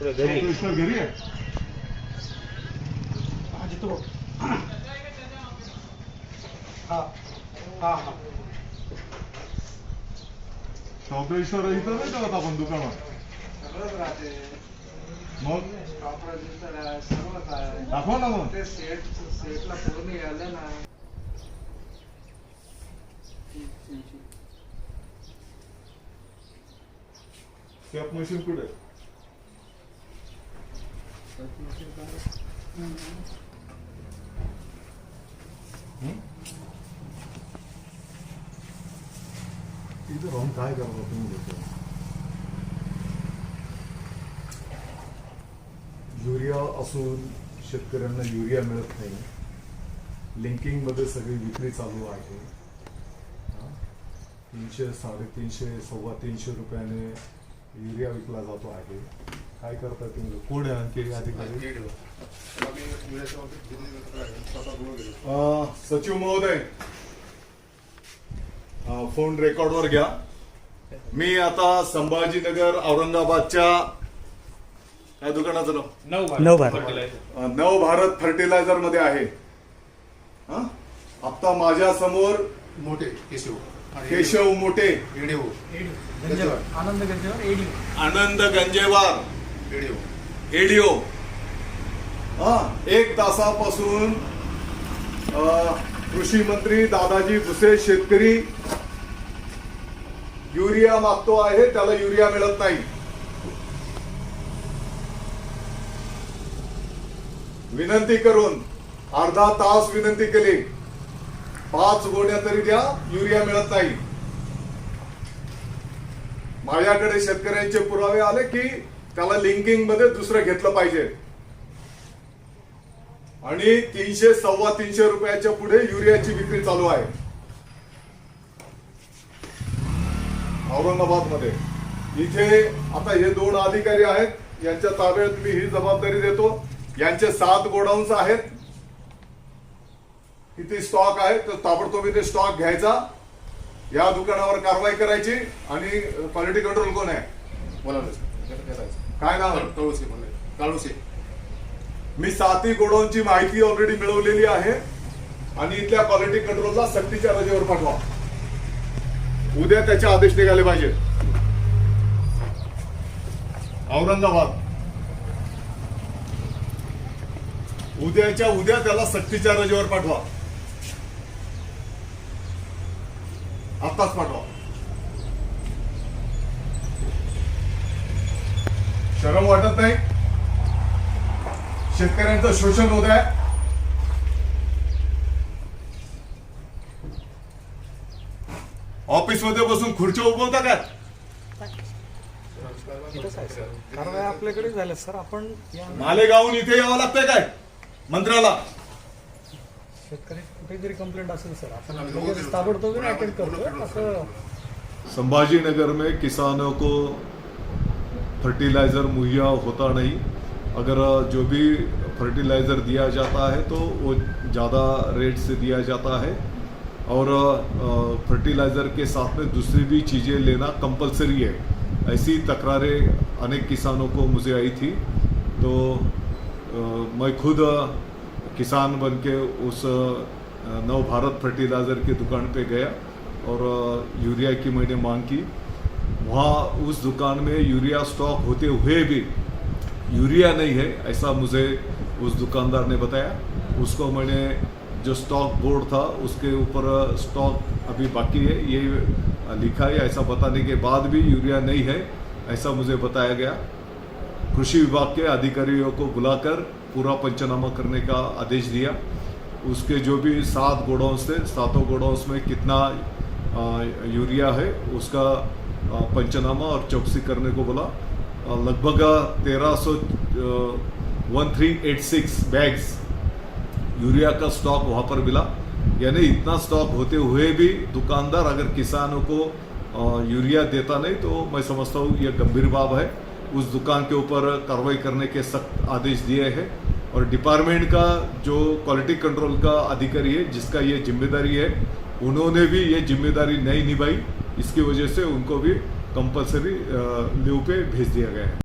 कृष्ण घरी आहे. चौकळीश्वर इथं नाही ठेवत आपण दुकानात. मग दाखवा ना मग. सेटला पूर्ण यायला ना. स्कॅप मशीन कुठे? इथं राहून काय करता तुम्ही लोक? युरिया असून शेतकऱ्यांना युरिया मिळत नाही. लिंकिंग मध्ये सगळी विक्री चालू आहे. 300, 350, 325 रुपयाने युरिया विकला जातो आहे. काय करता तुम्ही? कोण आहे आणखी अधिकारी? सचिव महोदय, फोन रेकॉर्डवर घ्या. मी आता संभाजीनगर औरंगाबादच्या काय दुकानाचं नाव? नव भारत फर्टिलायझर मध्ये आहे. आता माझ्या समोर मोठे केशव मोठे, आनंद गंजेवार, एडीओ 1 तासापासून कृषी मंत्री दादाजी भुसे शेतकरी युरिया मागतो आहे, त्याला युरिया मिळत नाही. विनंती करून अर्धा तास विनंती केली, 5 गोण्या तरी द्या, युरिया मिळत नाही. माझ्याकडे शेतकऱ्यांचे पुरावे आले की त्याला लिंकिंग मध्ये दुसरं घेतलं पाहिजे. आणि 300, 325 रुपयाच्या पुढे युरियाची विक्री चालू आहे औरंगाबाद मध्ये. इथे आता हे 2 अधिकारी आहेत, यांच्या ताब्यात मी ही जबाबदारी देतो. यांचे 7 गोडाऊन्स आहेत. किती स्टॉक आहे तर ताबडतोब इथे स्टॉक घ्यायचा, या दुकानावर कारवाई करायची. आणि क्वालिटी कंट्रोल कोण आहे? काय नाव? काळूसे. मी 7 गोडाऊनची माहिती ऑलरेडी मिळवलेली आहे आणि इथल्या क्वालिटी कंट्रोलला सक्तीच्या रजेवर पाठवा. उद्या त्याचे आदेश निघाले पाहिजे. औरंगाबाद उद्याच्या उद्या त्याला सक्तीच्या रजेवर पाठवा. आत्ताच पाठवा. शरम वाटत नाही? शेतकऱ्यांचं शोषण होत आहे. ऑफिस मध्ये बसून खुर्च्या उभवता का? कारवाई आपल्याकडे झाल्या सर. आपण मालेगावहून इथे यावं लागतंय काय मंत्र्याला? शेतकरी कुठेतरी कंप्लेंट असेल सर, आपण ताबडतोब अटेंड करतो. असं संभाजीनगर में किसानों को फर्टिलाइजर मुहैया होता नहीं. अगर जो भी फर्टिलाइजर दिया जाता है तो वो ज़्यादा रेट से दिया जाता है और फर्टिलाइजर के साथ में दूसरी भी चीज़ें लेना कंपलसरी है. ऐसी तकरारें अनेक किसानों को मुझे आई थी. तो मैं खुद किसान बन के उस नव भारत फर्टिलाइज़र की दुकान पे गया और यूरिया की मैंने मांग की. वहाँ उस दुकान में यूरिया स्टॉक होते हुए भी यूरिया नहीं है ऐसा मुझे उस दुकानदार ने बताया. उसको मैंने जो स्टॉक बोर्ड था उसके ऊपर स्टॉक अभी बाकी है ये लिखा है. ऐसा बताने के बाद भी यूरिया नहीं है ऐसा मुझे बताया गया. कृषि विभाग के अधिकारियों को बुलाकर पूरा पंचनामा करने का आदेश दिया. उसके जो भी 7 गोडाउन्स थे, 7 गोडाउन्स में कितना यूरिया है उसका पंचनामा और चौकसी करने को बोला. लगभग 1386 बैग्स यूरिया का स्टॉक वहाँ पर मिला. यानी इतना स्टॉक होते हुए भी दुकानदार अगर किसानों को यूरिया देता नहीं तो मैं समझता हूँ ये गंभीर बात है. उस दुकान के ऊपर कार्रवाई करने के सख्त आदेश दिए हैं और डिपार्टमेंट का जो क्वालिटी कंट्रोल का अधिकारी है जिसका ये जिम्मेदारी है उन्होंने भी ये जिम्मेदारी नहीं निभाई. इसकी वजह से उनको भी कंपलसरी लीव पे भेज दिया गया है.